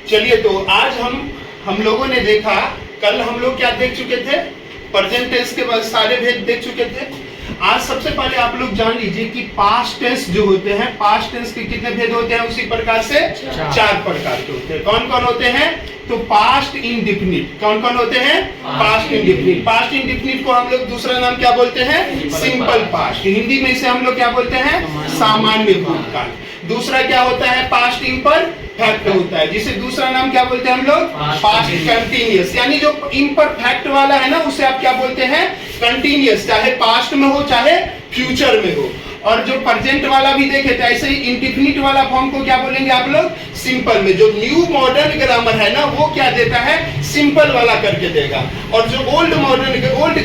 चलिए, तो आज हम लोगों ने देखा, कल हम लोग क्या देख चुके थे, प्रेजेंट टेंस के बाद सारे भेद देख चुके थे। आज सबसे पहले आप लोग जान लीजिए कि पास्ट टेंस जो होते हैं, पास्ट टेंस के कितने भेद होते हैं, उसी प्रकार से 4 प्रकार के होते हैं। कौन कौन होते हैं? तो पास्ट इंडेफिनिट। कौन कौन होते हैं? Past indefinite. पास्ट इंडेफिनिट को हम लोग दूसरा नाम क्या बोलते हैं? Simple past. हिंदी में इसे हम लोग क्या बोलते हैं? सामान्य भूतकाल। दूसरा क्या होता है? पास्ट इम्परफेक्ट होता है, जिसे दूसरा नाम क्या बोलते हैं हम लोग? Past continuous. यानी जो इम्परफेक्ट वाला है ना, उसे आप क्या बोलते हैं? कंटिन्यूअस, चाहे पास्ट में हो चाहे फ्यूचर में हो। और जो प्रेजेंट वाला भी देखे थे, ऐसे ही इंडेफिनिट वाला फॉर्म को क्या बोलेंगे आप लोग? सिंपल में। जो न्यू मॉडर्न ग्रामर है ना, वो क्या देता है? सिंपल वाला करके देगा। और जो ओल्ड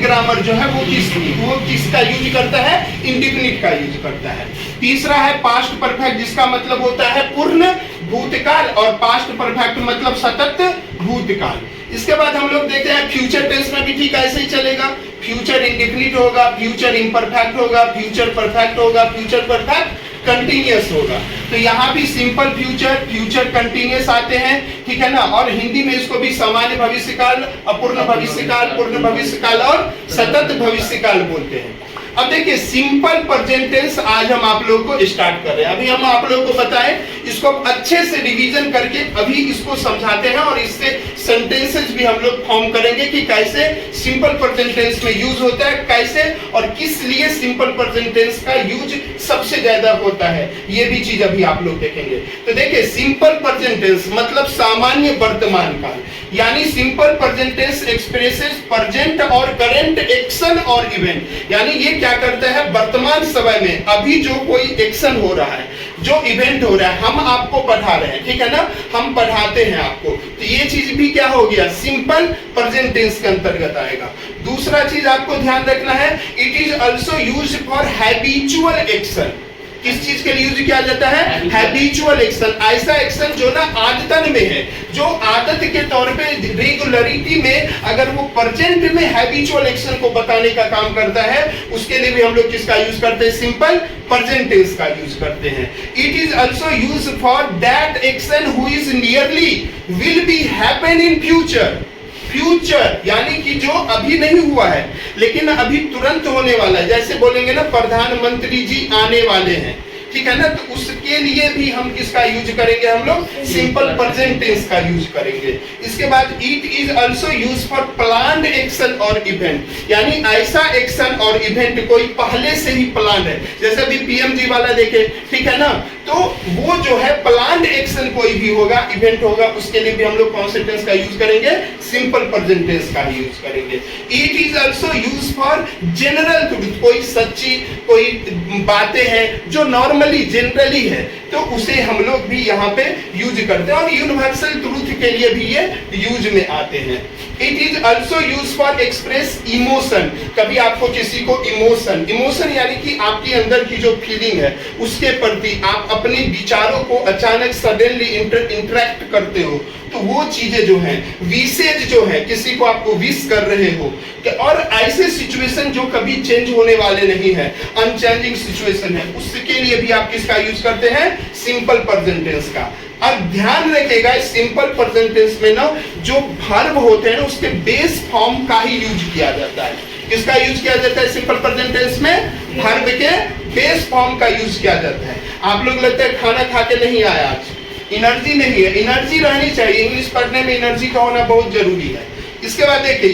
ग्रामर जो है वो किसका यूज करता है? इंडेफिनिट का यूज करता है। तीसरा है पास्ट परफेक्ट, जिसका मतलब होता है पूर्ण भूतकाल, और पास्ट परफेक्ट मतलब सतत भूतकाल। इसके बाद हम लोग देखते हैं फ्यूचर टेंस में भी ठीक ऐसे ही चलेगा। फ्यूचर इंडेफिनिट होगा, फ्यूचर इम्परफेक्ट होगा, फ्यूचर परफेक्ट होगा, फ्यूचर परफेक्ट कंटिन्यूअस होगा। तो यहाँ भी सिंपल फ्यूचर, फ्यूचर कंटिन्यूअस आते हैं, ठीक है ना। और हिंदी में इसको भी सामान्य भविष्यकाल, अपूर्ण भविष्यकाल, पूर्ण भविष्यकाल और सतत भविष्यकाल बोलते हैं। अब देखिए, सिंपल प्रेजेंट टेंस आज हम आप लोगों को स्टार्ट कर रहे हैं। अभी हम आप लोगों को बताएं, इसको अच्छे से रिवीजन करके अभी इसको समझाते हैं, और इससे सेंटेंसेस भी हम लोग फॉर्म करेंगे कि कैसे सिंपल प्रेजेंट टेंस में यूज होता है, कैसे और किस लिए सिंपल प्रेजेंट टेंस का यूज सबसे ज्यादा होता है, ये भी चीज अभी आप लोग देखेंगे। तो देखिए, सिंपल प्रेजेंट टेंस मतलब सामान्य वर्तमान काल, यानी simple present tense expresses present और करेंट एक्शन और इवेंट। यानी ये क्या करता है? वर्तमान समय में अभी जो कोई एक्शन हो रहा है, जो इवेंट हो रहा है, हम आपको पढ़ा रहे हैं, ठीक है ना, हम पढ़ाते हैं आपको, तो ये चीज भी क्या हो गया? सिंपल प्रेजेंट टेंस के अंतर्गत आएगा। दूसरा चीज आपको ध्यान रखना है, it is also used for habitual action. किस चीज के लिए यूज किया जाता है? Habitual action. ऐसा एक्शन जो ना आदतन में है, जो आदत के तौर पे रेगुलरिटी में, अगर वो प्रेजेंट में हैबिचुअल एक्शन को बताने का काम करता है, उसके लिए भी हम लोग किसका यूज करते हैं? सिंपल प्रेजेंट टेंस का यूज करते हैं। It is also use for that action who is nearly will be happen in future. Future यानी कि जो अभी नहीं हुआ है लेकिन अभी तुरंत होने वाला है। जैसे बोलेंगे ना, प्रधानमंत्री जी आने वाले हैं, ठीक है ना, तो उसके लिए भी हम किसका यूज करेंगे? हम लोग सिंपल प्रेजेंट टेंस का यूज करेंगे। इसके बाद it is also use for planned action और इवेंट, यानी ऐसा एक्शन और इवेंट कोई पहले से ही प्लान है। जैसे अभी पीएमजी वाला देखे, ठीक है ना, तो वो जो है प्लान्ड एक्शन कोई भी होगा, इवेंट होगा, उसके लिए भी हम लोग कौन से टेंस का यूज करेंगे? सिंपल प्रेजेंट टेंस का ही यूज करेंगे। It is also use for general truth, कोई सच्ची कोई बातें हैं जो नॉर्मली जनरली है, तो उसे हम लोग भी यहाँ पे यूज करते हैं, और यूनिवर्सल ट्रूथ के लिए भी ये यूज में आते हैं। It is also use for express emotion. कभी आपको किसी को इमोशन यानी कि आपके अंदर की जो फीलिंग है, उसके प्रति आप अपने विचारों को अचानक सडनली इंटरेक्ट करते हो, तो वो चीजें जो हैं, विशेष जो है, किसी को आपको विश कर रहे हो, और ऐसे सिचुएशन जो कभी चेंज होने वाले नहीं है, अनचेंजिंग सिचुएशन है, उसके लिए भी आप किसका यूज करते हैं? सिंपल प्रेजेंट टेंस का। अब ध्यान रखिएगा, सिंपल प्रेजेंट टेंस में ना जो वर्ब होते हैं, उसके बेस फॉर्म का ही यूज किया जाता है। किसका यूज किया जाता है सिंपल प्रेजेंट टेंस में? वर्ब के बेस फॉर्म का यूज किया जाता है। आप लोग लगता है खाना खा के नहीं आया आज, एनर्जी नहीं है, एनर्जी रहनी चाहिए। इंग्लिश पढ़ने में एनर्जी का होना बहुत जरूरी है। इसके बाद देखिए,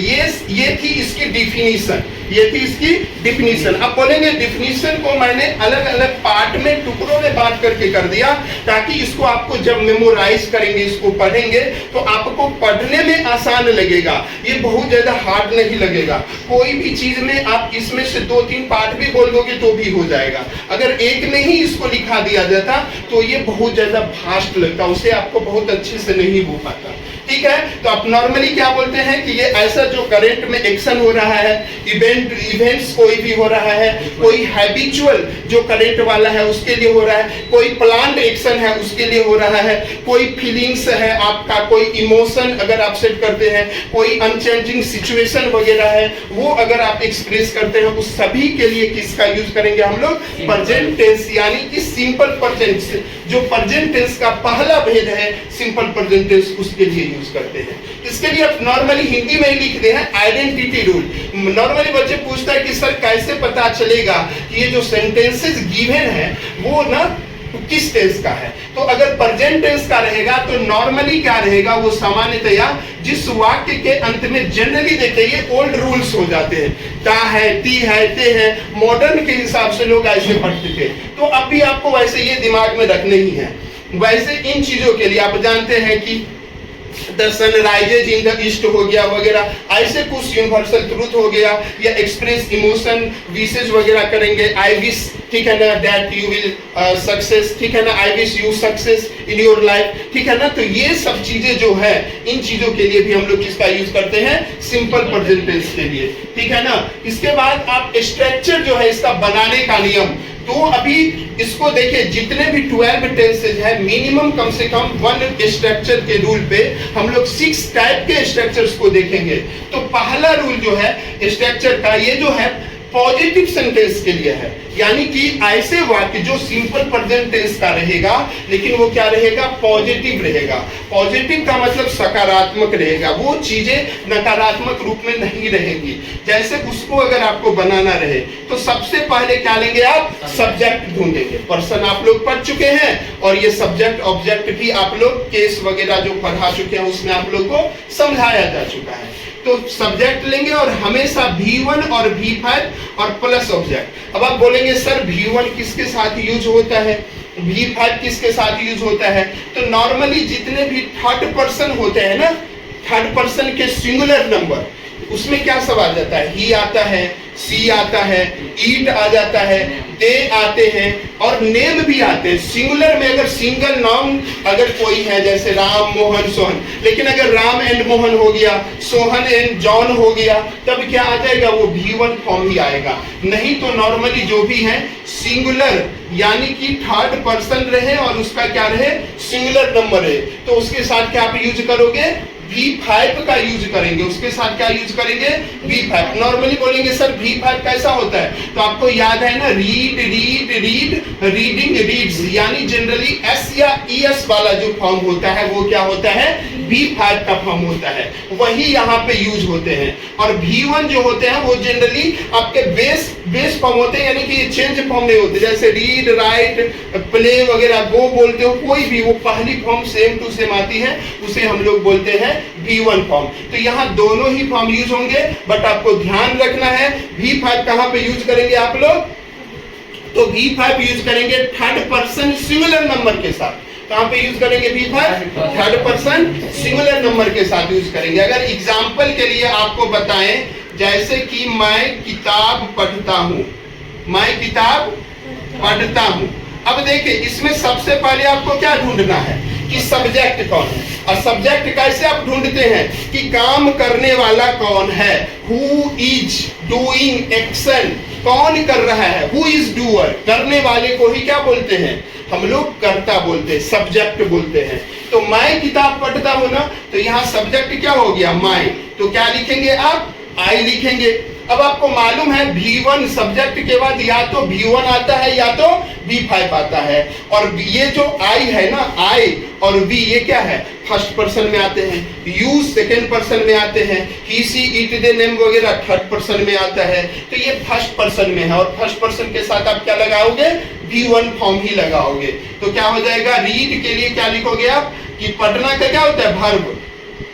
ये थी इसकी डिफिनीशन, ये थी इसकी डिफिनीशन। अब बोलेंगे डिफिनीशन को मैंने अलग अलग पार्ट में, टुकड़ों में बांट करके कर दिया, ताकि इसको आपको जब मेमोराइज करेंगे, इसको पढ़ेंगे, तो आपको पढ़ने में आसान लगेगा, ये बहुत ज्यादा हार्ड नहीं लगेगा। कोई भी चीज में आप इसमें से 2-3 पार्ट भी बोल दोगे तो भी हो जाएगा। अगर एक में ही इसको लिखा दिया जाता तो ये बहुत ज्यादा फास्ट लगता, उसे आपको बहुत अच्छे से नहीं हो पाता। ठीक है। तो आप नॉर्मली क्या बोलते हैं कि ये ऐसा जो करंट में एक्शन हो रहा है, इवेंट्स कोई भी हो रहा है, कोई हैबिचुअल जो करंट वाला है उसके लिए हो रहा है, कोई प्लान्ड एक्शन है उसके लिए हो रहा है, कोई फीलिंग्स है आपका, कोई इमोशन अगर आप सेट करते हैं, कोई अनचेंजिंग सिचुएशन वगैरह है वो अगर आप एक्सप्रेस करते हैं, उस सभी के लिए किसका यूज करेंगे हम लोग? प्रेजेंट टेंस, यानी कि सिंपल प्रेजेंट, जो प्रेजेंट टेंस का पहला भेद है सिंपल प्रेजेंट टेंस, उसके लिए यूज करते हैं। इसके लिए आप नॉर्मली हिंदी में ही लिखते हैं आइडेंटिटी रूल। नॉर्मली बच्चे पूछता है कि सर कैसे पता चलेगा कि ये जो सेंटेंसेस गिवन है वो ना किस टेंस का है? तो अगर प्रेजेंट टेंस का रहेगा तो नॉर्मली क्या रहेगा, वो सामान्यतया जिस वाक्य के अंत में जनरली देखते हैं ये ओल्ड रूल्स हो जाते हैं, ता है, ती है, ते है, मॉडर्न के हिसाब से लोग ऐसे पढ़ते थे, तो अब भी आपको वैसे ये दिमाग में रखने ही है। वैसे इन चीजों के लिए आप जानते हैं कि the sunrises in the east हो गया वगैरह, ऐसे कुछ यूनिवर्सल ट्रूथ हो गया, या एक्सप्रेस इमोशन विशेष वगैरह करेंगे, आई विश, ठीक है ना, दैट यू विल सक्सेस, ठीक है ना, I wish you success in your life, ठीक है ना। तो ये सब चीजें जो है, इन चीजों के लिए भी हम लोग किसका यूज करते हैं? सिंपल प्रेजेंट टेंस के लिए, ठीक है ना। इसके बाद आप स्ट्रक्चर जो है इसका बनाने का नियम, तो अभी इसको देखिए, जितने भी 12 टेंसेज है मिनिमम कम से कम 1 स्ट्रक्चर के रूल पे हम लोग 6 टाइप के स्ट्रक्चर्स को देखेंगे। तो पहला रूल जो है स्ट्रक्चर का, ये जो है पॉजिटिव सेंटेंस के लिए है, यानी कि ऐसे वाक्य जो सिंपल प्रेजेंट टेंस का रहेगा लेकिन वो क्या रहेगा? पॉजिटिव रहेगा। पॉजिटिव का मतलब सकारात्मक रहेगा, वो चीजें नकारात्मक रूप में नहीं रहेंगी। जैसे उसको अगर आपको बनाना रहे तो सबसे पहले क्या लेंगे आप? सब्जेक्ट ढूंढेंगे। पर्सन आप लोग पढ़ चुके हैं और ये सब्जेक्ट ऑब्जेक्ट भी आप लोग केस वगैरह जो पढ़ा चुके हैं उसमें आप लोग को समझाया जा चुका है। तो सब्जेक्ट लेंगे और हमेशा V1 और V5 और प्लस ऑब्जेक्ट। अब आप बोलेंगे सर V1 किसके साथ यूज होता है, V5 किसके साथ यूज होता है? तो नॉर्मली जितने भी थर्ड पर्सन होते हैं ना, थर्ड पर्सन के सिंगुलर नंबर, उसमें क्या सब आ जाता है? ही आता है, सी आता है, ईट आ जाता है, दे आते हैं और नेम भी आते हैं। सिंगुलर में अगर सिंगल नाउन अगर कोई है, जैसे राम, मोहन, सोहन, लेकिन अगर राम एंड मोहन हो गया, सोहन एंड जॉन हो गया, तब क्या आ जाएगा? वो V1 फॉर्म ही आएगा। नहीं तो नॉर्मली जो भी है सिंगुलर, यानी कि थर्ड पर्सन रहे और उसका क्या रहे? सिंगुलर नंबर है, तो उसके साथ क्या आप यूज करोगे? V5 का यूज करेंगे। उसके साथ क्या यूज करेंगे? V5। नॉर्मली बोलेंगे सर V5 कैसा होता है? तो आपको याद है ना, read, read, read, reading, reads, यानी जनरली S या ES वाला जो फॉर्म होता है वो क्या होता है? V5 का फॉर्म होता है, वही यहाँ पे यूज होते हैं। और V1 जो होते हैं वो जनरली आपके बेस फॉर्म होते हैं, यानी कि ये चेंज फॉर्म नहीं होते। जैसे रीड, राइट, प्ले वगैरह, गो बोलते हो, कोई भी वो पहली फॉर्म सेम टू सेम आती है, उसे हम लोग बोलते हैं V1 फॉर्म। तो यहाँ दोनों ही फॉर्म यूज होंगे, बट आपको ध्यान रखना है V5 कहाँ पे यूज करेंगे आप लोग? तो V5 यूज करेंगे थर्ड पर्सन सिंगुलर नंबर के साथ। कहाँ पे यूज करेंगे V5? Third person singular number के साथ यूज करेंगे। अगर एग्जाम्पल के लिए आपको बताएं, जैसे कि मैं किताब पढ़ता हूँ, मैं किताब पढ़ता हूँ। अब देखिए इसमें सबसे पहले आपको क्या ढूंढना है कि सब्जेक्ट कौन है, और सब्जेक्ट कैसे आप ढूंढते हैं कि काम करने वाला कौन है। हु इज डूइंग एक्शन, कौन कर रहा है? हु इज डूअर, करने वाले को ही क्या बोलते हैं हम लोग? कर्ता बोलते हैं, सब्जेक्ट बोलते हैं। तो मैं किताब पढ़ता हूं ना, तो यहाँ सब्जेक्ट क्या हो गया? मैं। तो क्या लिखेंगे आप? आई लिखेंगे। अब आपको मालूम है V1 सब्जेक्ट के बाद या तो V1 आता है या तो V5 आता है, और ये जो I है ना, I और V ये क्या है? फर्स्ट पर्सन में आते हैं, यू सेकेंड पर्सन में आते हैं, ही, सी, इट, दे, नेम वगैरह थर्ड पर्सन में आता है। तो ये फर्स्ट पर्सन में है, और फर्स्ट पर्सन के साथ आप क्या लगाओगे? V1 फॉर्म ही लगाओगे। तो क्या हो जाएगा? रीड के लिए क्या लिखोगे आप? कि पढ़ना का क्या होता है? वर्ब,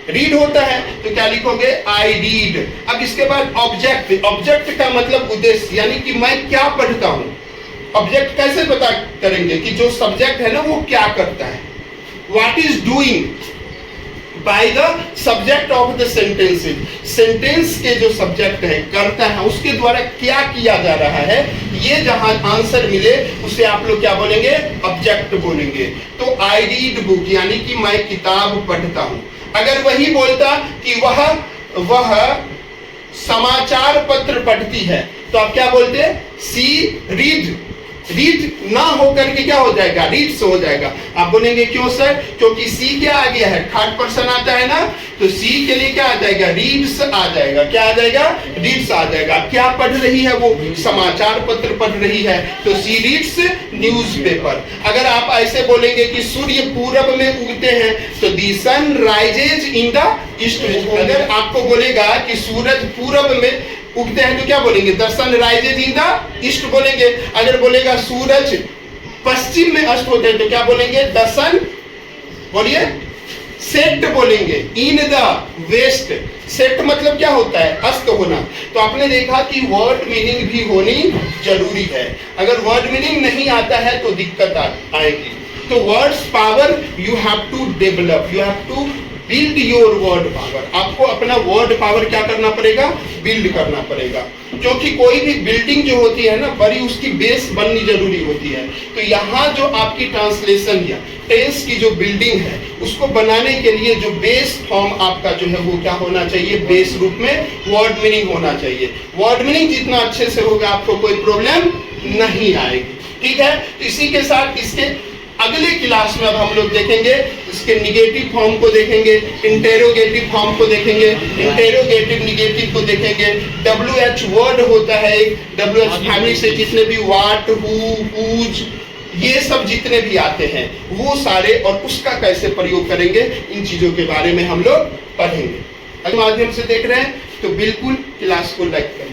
रीड होता है, तो क्या लिखोगे? I read. अब इसके बाद ऑब्जेक्ट, ऑब्जेक्ट का मतलब उद्देश्य, यानी कि मैं क्या पढ़ता हूं। ऑब्जेक्ट कैसे पता करेंगे कि जो सब्जेक्ट है ना वो क्या करता है? What is doing by the subject of the sentences, sentence के जो सब्जेक्ट है, करता है, उसके द्वारा क्या किया जा रहा है, ये जहां आंसर मिले उसे आप लोग क्या बोलेंगे? ऑब्जेक्ट बोलेंगे। तो आई रीड बुक, यानी कि मैं किताब पढ़ता हूं। अगर वही बोलता कि वह समाचार पत्र पढ़ती है तो आप क्या बोलते? सी रीड ना होकर के क्या हो जाएगा? रीड्स हो जाएगा। आप बोलेंगे क्यों सर? क्योंकि सी क्या आ गया है? थर्ड पर्सन आता है ना, तो सी के लिए क्या आ जाएगा? रीड्स आ जाएगा। क्या आ जाएगा? रीड्स आ जाएगा। क्या पढ़ रही है वो? समाचार पत्र पढ़ रही है, तो सी रीड्स न्यूज़पेपर। अगर आप ऐसे बोलेंगे कि सूर्य पूरब में उगते हैं तो the sun rises in the east. अगर आपको बोलेगा कि सूरज पूरब में उगते हैं तो क्या बोलेंगे? The sun rises in the east बोलेंगे। अगर बोलेगा सूरज पश्चिम में अस्त होते हैं तो क्या बोलेंगे? द सन, बोलिए, सेट बोलेंगे, इन द वेस्ट। सेट मतलब क्या होता है? अस्त होना। तो आपने देखा कि वर्ड मीनिंग भी होनी जरूरी है। अगर वर्ड मीनिंग नहीं आता है तो दिक्कत आएगी। तो words power you have to develop, you have to build your word power. आपको अपना वर्ड पावर क्या करना पड़ेगा? बिल्ड करना पड़ेगा। क्योंकि कोई भी बिल्डिंग जो होती है ना, बड़ी उसकी बेस बननी जरूरी होती है। तो यहाँ जो आपकी ट्रांसलेशन या टेंस की जो बिल्डिंग है उसको बनाने के लिए जो बेस फॉर्म आपका जो है वो क्या होना चाहिए? बेस रूप में वर्ड मीनिंग होना चाहिए। वर्ड मीनिंग जितना अच्छे से होगा आपको कोई प्रॉब्लम नहीं आएगी। ठीक है, तो इसी के साथ इसके अगले क्लास में अब हम लोग देखेंगे इसके निगेटिव फॉर्म को देखेंगे, इंटेरोगेटिव फॉर्म को देखेंगे, इंटेरोगेटिव निगेटिव को देखेंगे। WH वर्ड होता है एक, WH फैमिली से जितने भी वाट, हु, हुज, ये सब जितने भी आते हैं वो सारे, और उसका कैसे प्रयोग करेंगे, इन चीजों के बारे में हम लोग पढ़ेंगे। अगर माध्यम से देख रहे हैं तो बिल्कुल क्लास को लाइक करें।